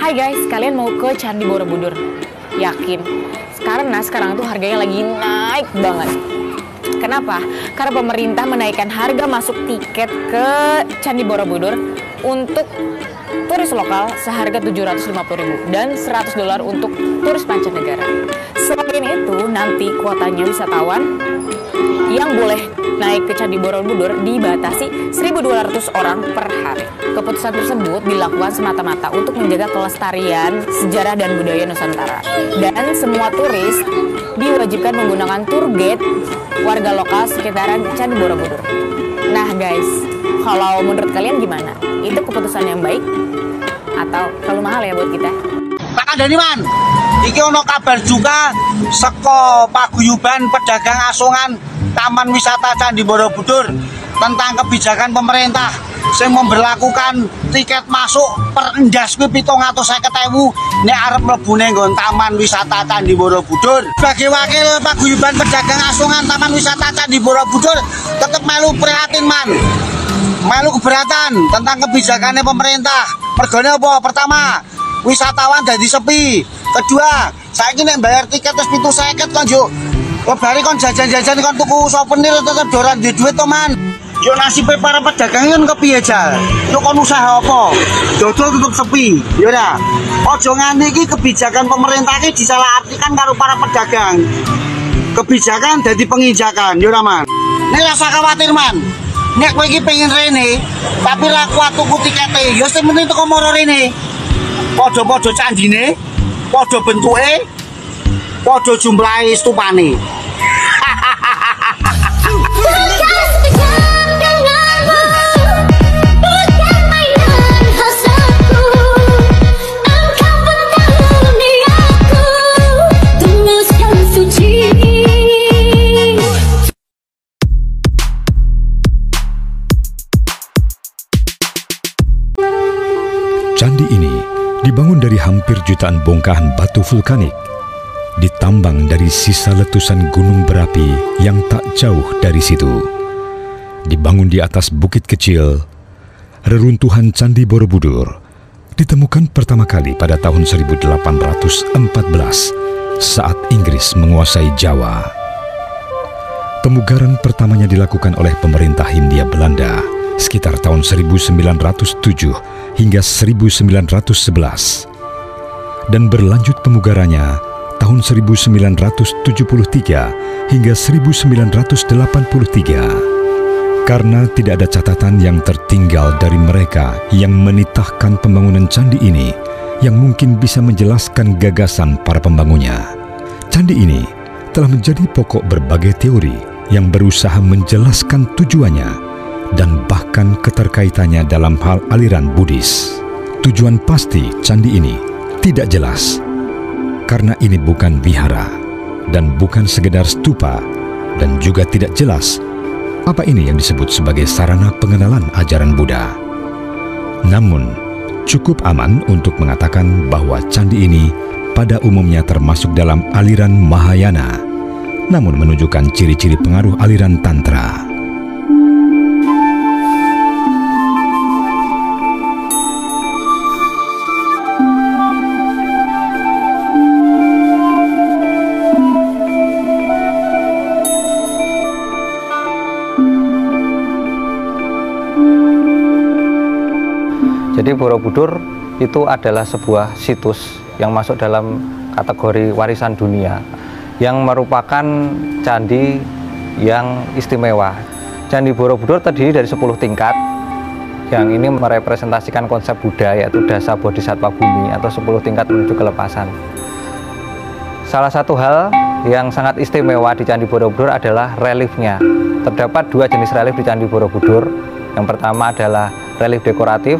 Hai guys, kalian mau ke Candi Borobudur? Yakin? Sekarang tuh harganya lagi naik banget. Kenapa? Karena pemerintah menaikkan harga masuk tiket ke Candi Borobudur untuk turis lokal seharga 750.000 dan $100 untuk turis mancanegara. Selain itu, nanti kuotanya wisatawan yang boleh naik ke Candi Borobudur dibatasi 1.200 orang per hari. Keputusan tersebut dilakukan semata-mata untuk menjaga kelestarian sejarah dan budaya Nusantara. Dan semua turis diwajibkan menggunakan tour guide warga lokal sekitaran Candi Borobudur. Nah guys, kalau menurut kalian gimana? Itu keputusan yang baik atau terlalu mahal ya buat kita? Pak Kandani man, iki ono kabar juga seko paguyuban pedagang asongan Taman Wisata Candi Borobudur tentang kebijakan pemerintah yang memberlakukan tiket masuk per endas kuwi 750.000 nek arep mlebu ning Taman Wisata Candi Borobudur. Sebagai wakil paguyuban pedagang asongan Taman Wisata Candi Borobudur tetap melu prihatin man. Melu keberatan tentang kebijakannya pemerintah. Mergone apa? Pertama, wisatawan jadi sepi. Kedua, saiki nek bayar tiket terus 750 kon yo. Lebari kon jajan-jajan kon tuku souvenir tetep doran duwe duit to man. Yo nasibe para pedagang kan kepiye jal? Yo kon usaha apa? Dodol tutup sepi. Yo ora. Aja nganti iki kebijakan pemerintah iki disalahartikan karo para pedagang. Kebijakan dadi penginjakan, yo ora man. Nek rasa khawatir man. Nek kowe iki pengen rene, tapi ra kuat tuku tikete, ya sing penting teko moro rene. Padha-padha candine, padha bentuke, padha jumlahe stupane. Candi ini dibangun dari hampir jutaan bongkahan batu vulkanik, ditambang dari sisa letusan gunung berapi yang tak jauh dari situ. Dibangun di atas bukit kecil, reruntuhan Candi Borobudur ditemukan pertama kali pada tahun 1814 saat Inggris menguasai Jawa. Pemugaran pertamanya dilakukan oleh pemerintah Hindia Belanda sekitar tahun 1907 hingga 1911 dan berlanjut pemugarannya tahun 1973 hingga 1983 karena tidak ada catatan yang tertinggal dari mereka yang menitahkan pembangunan candi ini yang mungkin bisa menjelaskan gagasan para pembangunnya. Candi ini telah menjadi pokok berbagai teori yang berusaha menjelaskan tujuannya dan bahkan keterkaitannya dalam hal aliran Buddhis. Tujuan pasti candi ini tidak jelas, karena ini bukan vihara dan bukan sekedar stupa, dan juga tidak jelas apa ini yang disebut sebagai sarana pengenalan ajaran Buddha. Namun, cukup aman untuk mengatakan bahwa candi ini pada umumnya termasuk dalam aliran Mahayana, namun menunjukkan ciri-ciri pengaruh aliran Tantra. Jadi Borobudur itu adalah sebuah situs yang masuk dalam kategori warisan dunia yang merupakan candi yang istimewa. Candi Borobudur terdiri dari 10 tingkat yang ini merepresentasikan konsep Buddha, yaitu Dasa Bodhisattva Bumi atau 10 tingkat menuju kelepasan. Salah satu hal yang sangat istimewa di Candi Borobudur adalah reliefnya. Terdapat 2 jenis relief di Candi Borobudur. Yang pertama adalah relief dekoratif,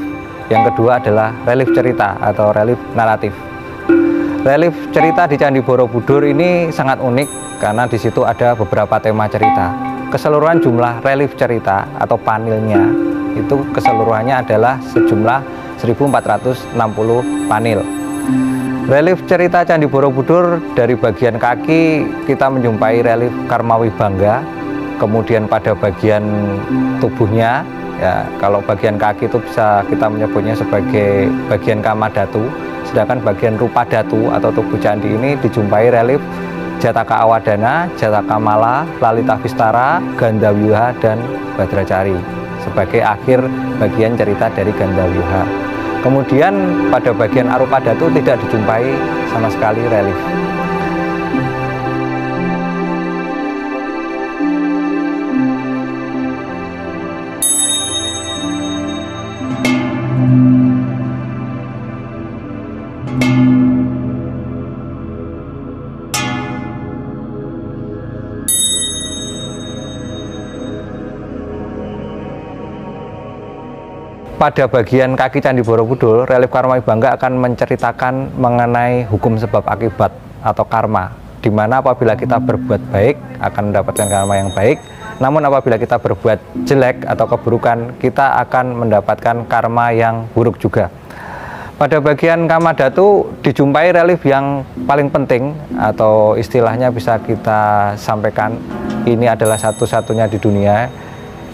yang kedua adalah relief cerita atau relief naratif. Relief cerita di Candi Borobudur ini sangat unik karena di situ ada beberapa tema cerita. Keseluruhan jumlah relief cerita atau panelnya itu keseluruhannya adalah sejumlah 1460 panel. Relief cerita Candi Borobudur, dari bagian kaki kita menjumpai relief Karmawi Bangga, kemudian pada bagian tubuhnya, ya kalau bagian kaki itu bisa kita menyebutnya sebagai bagian Kamadhatu, Sedangkan bagian rupa datu atau tubuh candi ini dijumpai relief Jataka Awadana, Jataka Mala, Lalita Vistara, Gandavyuha, dan Badracari sebagai akhir bagian cerita dari Gandavyuha. Kemudian pada bagian arupa datu tidak dijumpai sama sekali relief. Pada bagian kaki Candi Borobudur, relief Karma Wibangga akan menceritakan mengenai hukum sebab akibat atau karma, di mana apabila kita berbuat baik akan mendapatkan karma yang baik, namun apabila kita berbuat jelek atau keburukan, kita akan mendapatkan karma yang buruk juga. Pada bagian Kamadhatu dijumpai relief yang paling penting atau istilahnya bisa kita sampaikan ini adalah satu-satunya di dunia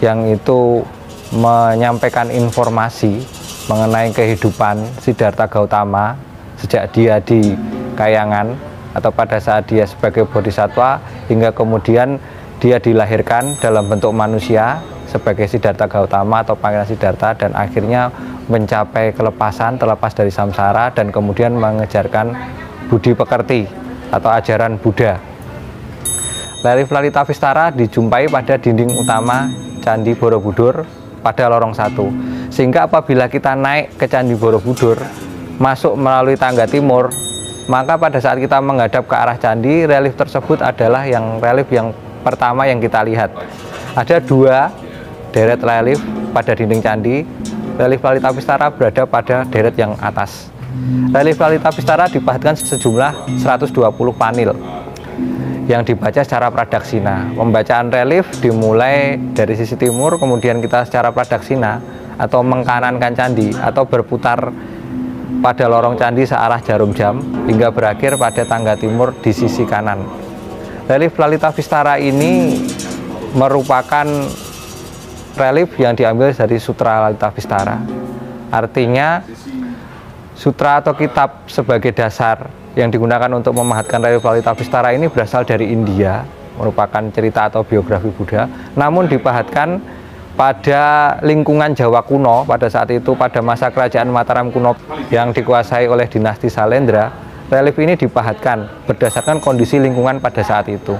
yang itu menyampaikan informasi mengenai kehidupan Siddhartha Gautama sejak dia di Kayangan atau pada saat dia sebagai bodhisatwa hingga kemudian dia dilahirkan dalam bentuk manusia sebagai Siddhartha Gautama atau Pangeran Siddhartha dan akhirnya mencapai kelepasan, terlepas dari samsara dan kemudian mengejarkan budi pekerti atau ajaran Buddha. Relief Lalita Vistara dijumpai pada dinding utama Candi Borobudur pada lorong 1, sehingga apabila kita naik ke Candi Borobudur masuk melalui tangga timur, maka pada saat kita menghadap ke arah candi, relief tersebut adalah relief yang pertama yang kita lihat. Ada 2 deret relief pada dinding candi. Relief Lalita Vistara berada pada deret yang atas. Relief Lalita Vistara dipahatkan sejumlah 120 panel yang dibaca secara pradaksina. Pembacaan relief dimulai dari sisi timur, kemudian kita secara pradaksina atau mengkanankan candi atau berputar pada lorong candi searah jarum jam hingga berakhir pada tangga timur di sisi kanan. Relief Lalita Vistara ini merupakan relief yang diambil dari Sutra Lalita Vistara. Artinya sutra atau kitab sebagai dasar yang digunakan untuk memahatkan relief Lalita Vistara ini berasal dari India, merupakan cerita atau biografi Buddha, namun dipahatkan pada lingkungan Jawa kuno pada saat itu, pada masa kerajaan Mataram kuno yang dikuasai oleh dinasti Salendra. Relief ini dipahatkan berdasarkan kondisi lingkungan pada saat itu.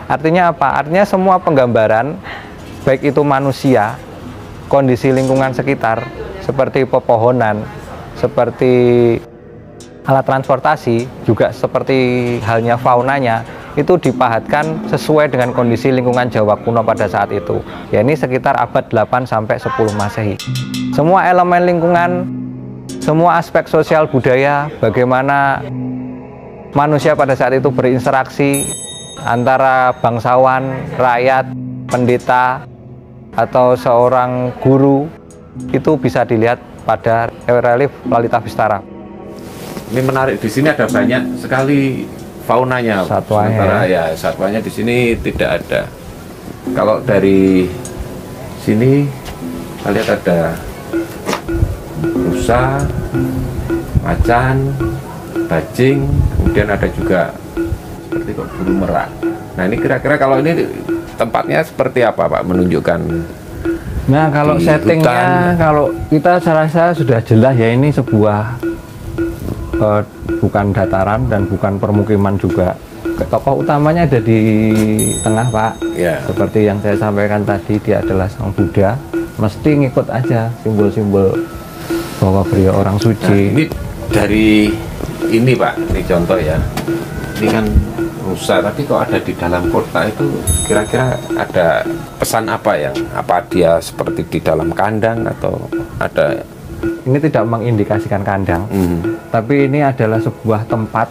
Artinya apa? Artinya semua penggambaran, baik itu manusia, kondisi lingkungan sekitar, seperti pepohonan, seperti alat transportasi, juga seperti halnya faunanya, itu dipahatkan sesuai dengan kondisi lingkungan Jawa kuno pada saat itu, yakni sekitar abad 8 sampai 10 Masehi. Semua elemen lingkungan, semua aspek sosial budaya, bagaimana manusia pada saat itu berinteraksi antara bangsawan, rakyat, pendeta, atau seorang guru, itu bisa dilihat pada relief Lalita Vistara. Ini menarik, di sini ada banyak sekali faunanya. Satwanya. Sementara ya satwanya di sini tidak ada. Kalau dari sini kita lihat ada rusa, macan, bajing, kemudian ada juga seperti burung merak. Nah ini kira-kira kalau ini tempatnya seperti apa Pak, menunjukkan? Nah kalau settingnya, kalau kita rasa sudah jelas ya, ini sebuah bukan dataran dan bukan permukiman juga. Tokoh utamanya ada di tengah Pak, ya. Seperti yang saya sampaikan tadi, dia adalah Sang Buddha. Mesti ngikut aja simbol-simbol bahwa beliau orang suci. Nah, ini dari ini Pak, ini contoh ya. Ini kan rusa, tapi kok ada di dalam kota itu, kira-kira ada pesan apa apa dia seperti di dalam kandang atau ada? Ini tidak mengindikasikan kandang, tapi ini adalah sebuah tempat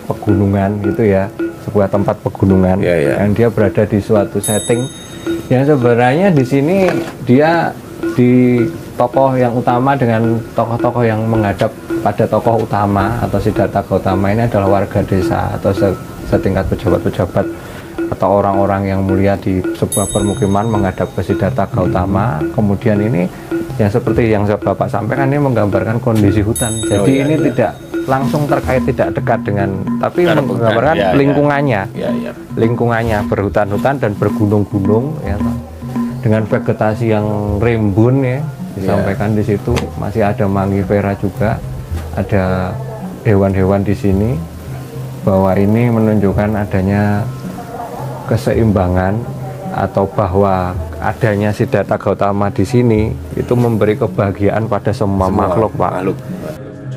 pegunungan gitu ya, sebuah tempat pegunungan yang dia berada di suatu setting yang sebenarnya di sini dia di tokoh yang utama dengan tokoh-tokoh yang menghadap pada tokoh utama atau Siddhartha Gautama ini adalah warga desa atau setingkat pejabat-pejabat atau orang-orang yang mulia di sebuah permukiman menghadap ke Siddhartha Gautama. Kemudian ini yang seperti yang Bapak sampaikan, ini menggambarkan kondisi hutan. Jadi ini tidak langsung terkait, tidak dekat dengan, tapi menggambarkan lingkungannya, lingkungannya berhutan-hutan dan bergunung-gunung, ya, dengan vegetasi yang rimbun, ya, disampaikan di situ. Masih ada mangifera juga, ada hewan-hewan di sini, bahwa ini menunjukkan adanya keseimbangan, atau bahwa adanya Siddhartha Gautama di sini itu memberi kebahagiaan pada semua makhluk, Pak.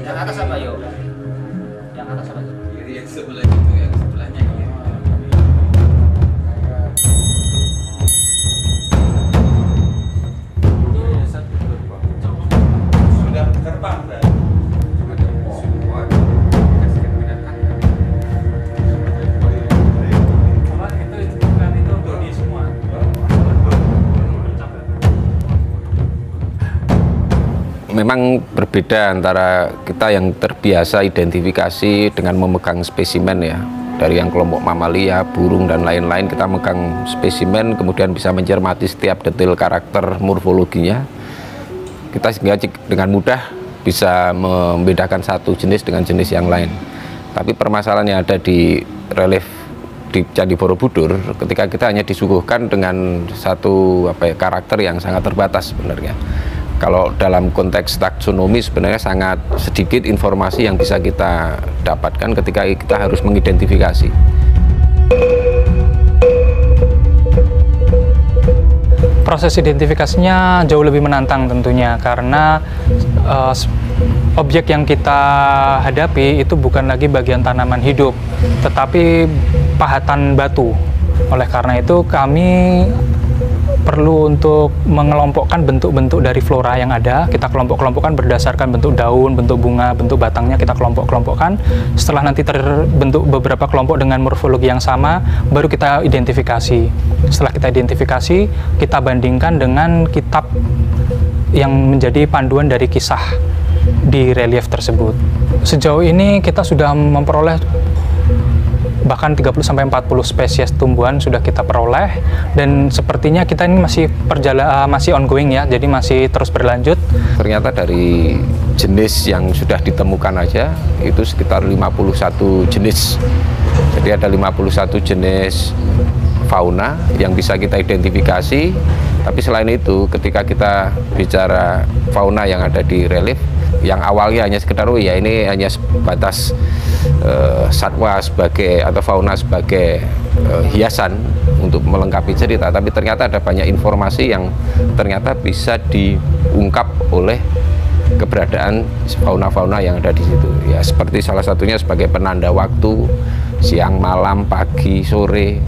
Yang atas apa, Yo? Yang atas apa? Yang sebelah itu, yang sebelahnya. Sudah terbang, Memang berbeda antara kita yang terbiasa identifikasi dengan memegang spesimen, ya, dari yang kelompok mamalia, burung dan lain-lain. Kita memegang spesimen, kemudian bisa mencermati setiap detail karakter morfologinya. Kita sehingga dengan mudah bisa membedakan satu jenis dengan jenis yang lain. Tapi permasalahan yang ada di relief di Candi Borobudur, ketika kita hanya disuguhkan dengan satu karakter yang sangat terbatas sebenarnya. Kalau dalam konteks taksonomi sebenarnya sangat sedikit informasi yang bisa kita dapatkan ketika kita harus mengidentifikasi. Proses identifikasinya jauh lebih menantang tentunya, karena objek yang kita hadapi itu bukan lagi bagian tanaman hidup, tetapi pahatan batu. Oleh karena itu kami perlu untuk mengelompokkan bentuk-bentuk dari flora yang ada. Kita kelompok-kelompokkan berdasarkan bentuk daun, bentuk bunga, bentuk batangnya, kita kelompok-kelompokkan. Setelah nanti terbentuk beberapa kelompok dengan morfologi yang sama, baru kita identifikasi. Setelah kita identifikasi, kita bandingkan dengan kitab yang menjadi panduan dari kisah di relief tersebut. Sejauh ini kita sudah memperoleh bahkan 30-40 spesies tumbuhan sudah kita peroleh, dan sepertinya kita ini masih ongoing, ya, jadi masih terus berlanjut. Ternyata dari jenis yang sudah ditemukan aja itu sekitar 51 jenis. Jadi ada 51 jenis fauna yang bisa kita identifikasi. Tapi selain itu, ketika kita bicara fauna yang ada di relief, yang awalnya hanya sekedar ini hanya sebatas satwa atau fauna sebagai hiasan untuk melengkapi cerita, tapi ternyata ada banyak informasi yang ternyata bisa diungkap oleh keberadaan fauna-fauna yang ada di situ. Ya, seperti salah satunya sebagai penanda waktu, siang, malam, pagi, sore.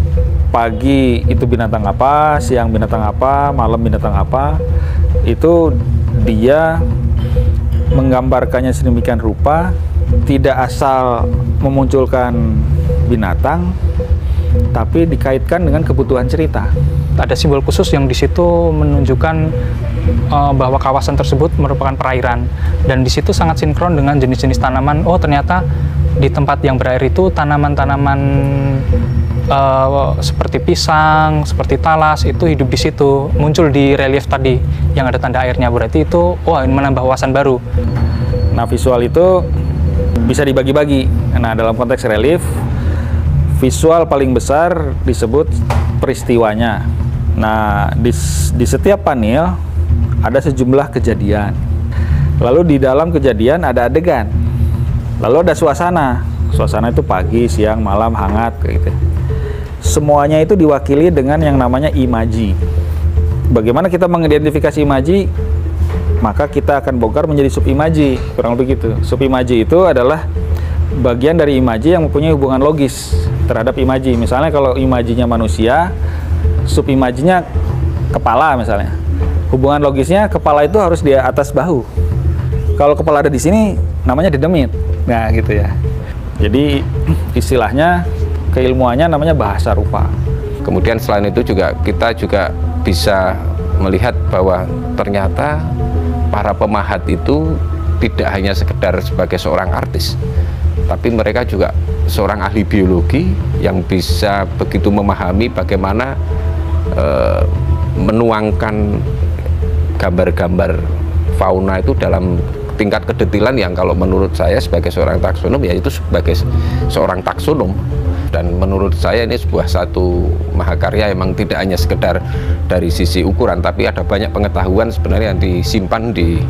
Pagi itu binatang apa, siang binatang apa, malam binatang apa, itu dia menggambarkannya sedemikian rupa, tidak asal memunculkan binatang, tapi dikaitkan dengan kebutuhan cerita. Ada simbol khusus yang di situ menunjukkan bahwa kawasan tersebut merupakan perairan, dan di situ sangat sinkron dengan jenis-jenis tanaman. Oh, ternyata di tempat yang berair itu tanaman-tanaman seperti pisang, seperti talas itu hidup di situ, muncul di relief tadi yang ada tanda airnya. Berarti itu menambah wawasan baru. Nah, visual itu bisa dibagi-bagi. Nah, dalam konteks relief, visual paling besar disebut peristiwanya. Nah, di setiap panel ada sejumlah kejadian. Lalu di dalam kejadian ada adegan. Lalu ada suasana. Suasana itu pagi, siang, malam, hangat, kayak gitu. Semuanya itu diwakili dengan yang namanya imaji. Bagaimana kita mengidentifikasi imaji? Maka kita akan bongkar menjadi subimaji, kurang lebih gitu. Subimaji itu adalah bagian dari imaji yang mempunyai hubungan logis terhadap imaji. Misalnya kalau imajinya manusia, subimajinya kepala misalnya. Hubungan logisnya kepala itu harus di atas bahu. Kalau kepala ada di sini, namanya dedemit. Nah, gitu ya. Jadi istilahnya, keilmuannya namanya bahasa rupa. Kemudian selain itu kita juga bisa melihat bahwa ternyata para pemahat itu tidak hanya sekedar sebagai seorang artis, tapi mereka juga seorang ahli biologi yang bisa begitu memahami bagaimana menuangkan gambar-gambar fauna itu dalam tingkat kedetilan yang kalau menurut saya sebagai seorang taksonom ya itu sebagai seorang taksonom. Dan menurut saya ini sebuah satu mahakarya, emang tidak hanya sekedar dari sisi ukuran, tapi ada banyak pengetahuan sebenarnya yang disimpan di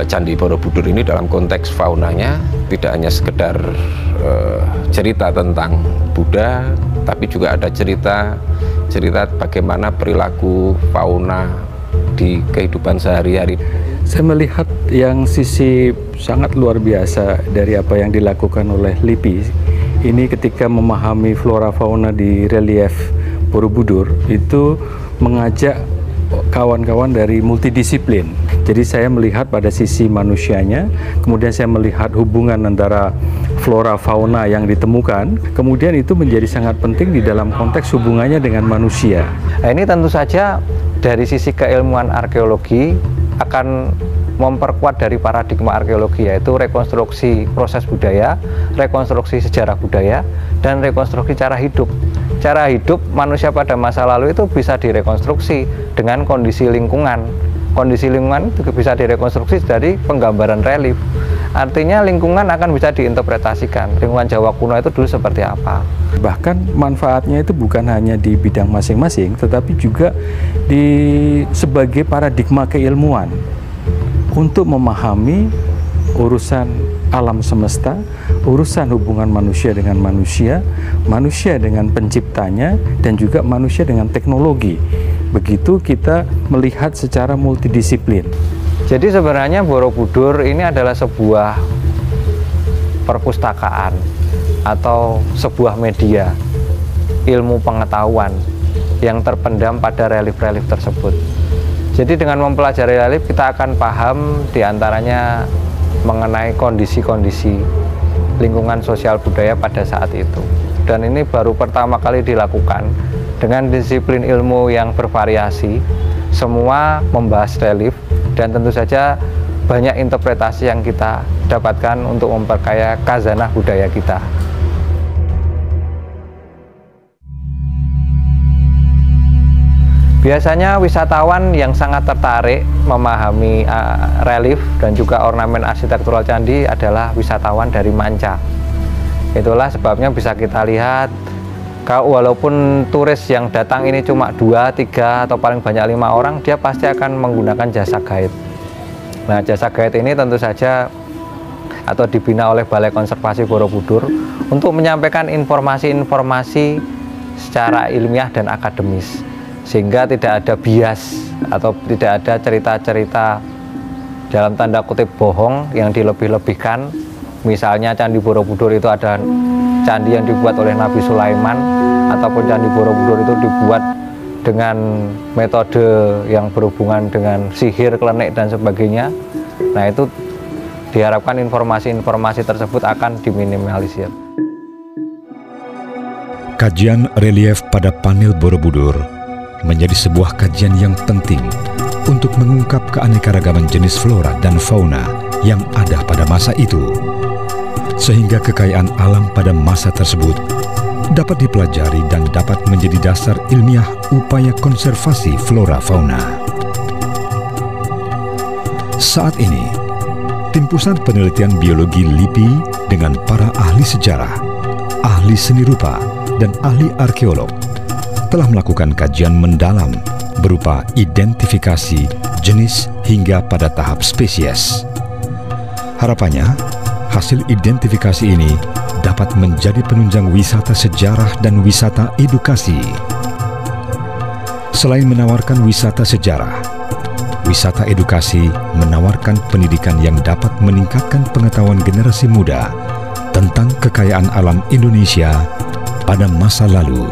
Candi Borobudur ini dalam konteks faunanya. Tidak hanya sekedar cerita tentang Buddha, tapi juga ada cerita bagaimana perilaku fauna di kehidupan sehari-hari. Saya melihat yang sisi sangat luar biasa dari apa yang dilakukan oleh LIPI ini ketika memahami flora fauna di relief Borobudur, itu mengajak kawan-kawan dari multidisiplin. Jadi saya melihat pada sisi manusianya, kemudian saya melihat hubungan antara flora fauna yang ditemukan, kemudian itu menjadi sangat penting di dalam konteks hubungannya dengan manusia. Nah, ini tentu saja dari sisi keilmuan arkeologi akan memperkuat dari paradigma arkeologi, yaitu rekonstruksi proses budaya, rekonstruksi sejarah budaya, dan rekonstruksi cara hidup. Cara hidup manusia pada masa lalu itu bisa direkonstruksi dengan kondisi lingkungan. Kondisi lingkungan itu bisa direkonstruksi dari penggambaran relief. Artinya lingkungan akan bisa diinterpretasikan. Lingkungan Jawa kuno itu dulu seperti apa. Bahkan manfaatnya itu bukan hanya di bidang masing-masing, tetapi juga sebagai paradigma keilmuan untuk memahami urusan alam semesta, urusan hubungan manusia dengan manusia, manusia dengan penciptanya, dan juga manusia dengan teknologi. Begitu kita melihat secara multidisiplin. Jadi sebenarnya Borobudur ini adalah sebuah perpustakaan atau sebuah media ilmu pengetahuan yang terpendam pada relief-relief tersebut. Jadi dengan mempelajari relief kita akan paham diantaranya mengenai kondisi-kondisi lingkungan sosial budaya pada saat itu. Dan ini baru pertama kali dilakukan dengan disiplin ilmu yang bervariasi, semua membahas relief, dan tentu saja banyak interpretasi yang kita dapatkan untuk memperkaya khazanah budaya kita. Biasanya wisatawan yang sangat tertarik memahami relief dan juga ornamen arsitektural candi adalah wisatawan dari manca. Itulah sebabnya bisa kita lihat, walaupun turis yang datang ini cuma 2, 3 atau paling banyak 5 orang, dia pasti akan menggunakan jasa guide. Nah, jasa guide ini tentu saja atau dibina oleh Balai Konservasi Borobudur untuk menyampaikan informasi-informasi secara ilmiah dan akademis, sehingga tidak ada bias atau tidak ada cerita-cerita dalam tanda kutip bohong yang dilebih-lebihkan. Misalnya Candi Borobudur itu ada candi yang dibuat oleh Nabi Sulaiman, ataupun Candi Borobudur itu dibuat dengan metode yang berhubungan dengan sihir, klenik, dan sebagainya. Nah, itu diharapkan informasi-informasi tersebut akan diminimalisir. Kajian relief pada panel Borobudur menjadi sebuah kajian yang penting untuk mengungkap keanekaragaman jenis flora dan fauna yang ada pada masa itu, sehingga kekayaan alam pada masa tersebut dapat dipelajari dan dapat menjadi dasar ilmiah upaya konservasi flora fauna. Saat ini, tim Pusat Penelitian Biologi LIPI dengan para ahli sejarah, ahli seni rupa, dan ahli arkeolog telah melakukan kajian mendalam berupa identifikasi jenis hingga pada tahap spesies. Harapannya, hasil identifikasi ini dapat menjadi penunjang wisata sejarah dan wisata edukasi. Selain menawarkan wisata sejarah, wisata edukasi menawarkan pendidikan yang dapat meningkatkan pengetahuan generasi muda tentang kekayaan alam Indonesia pada masa lalu.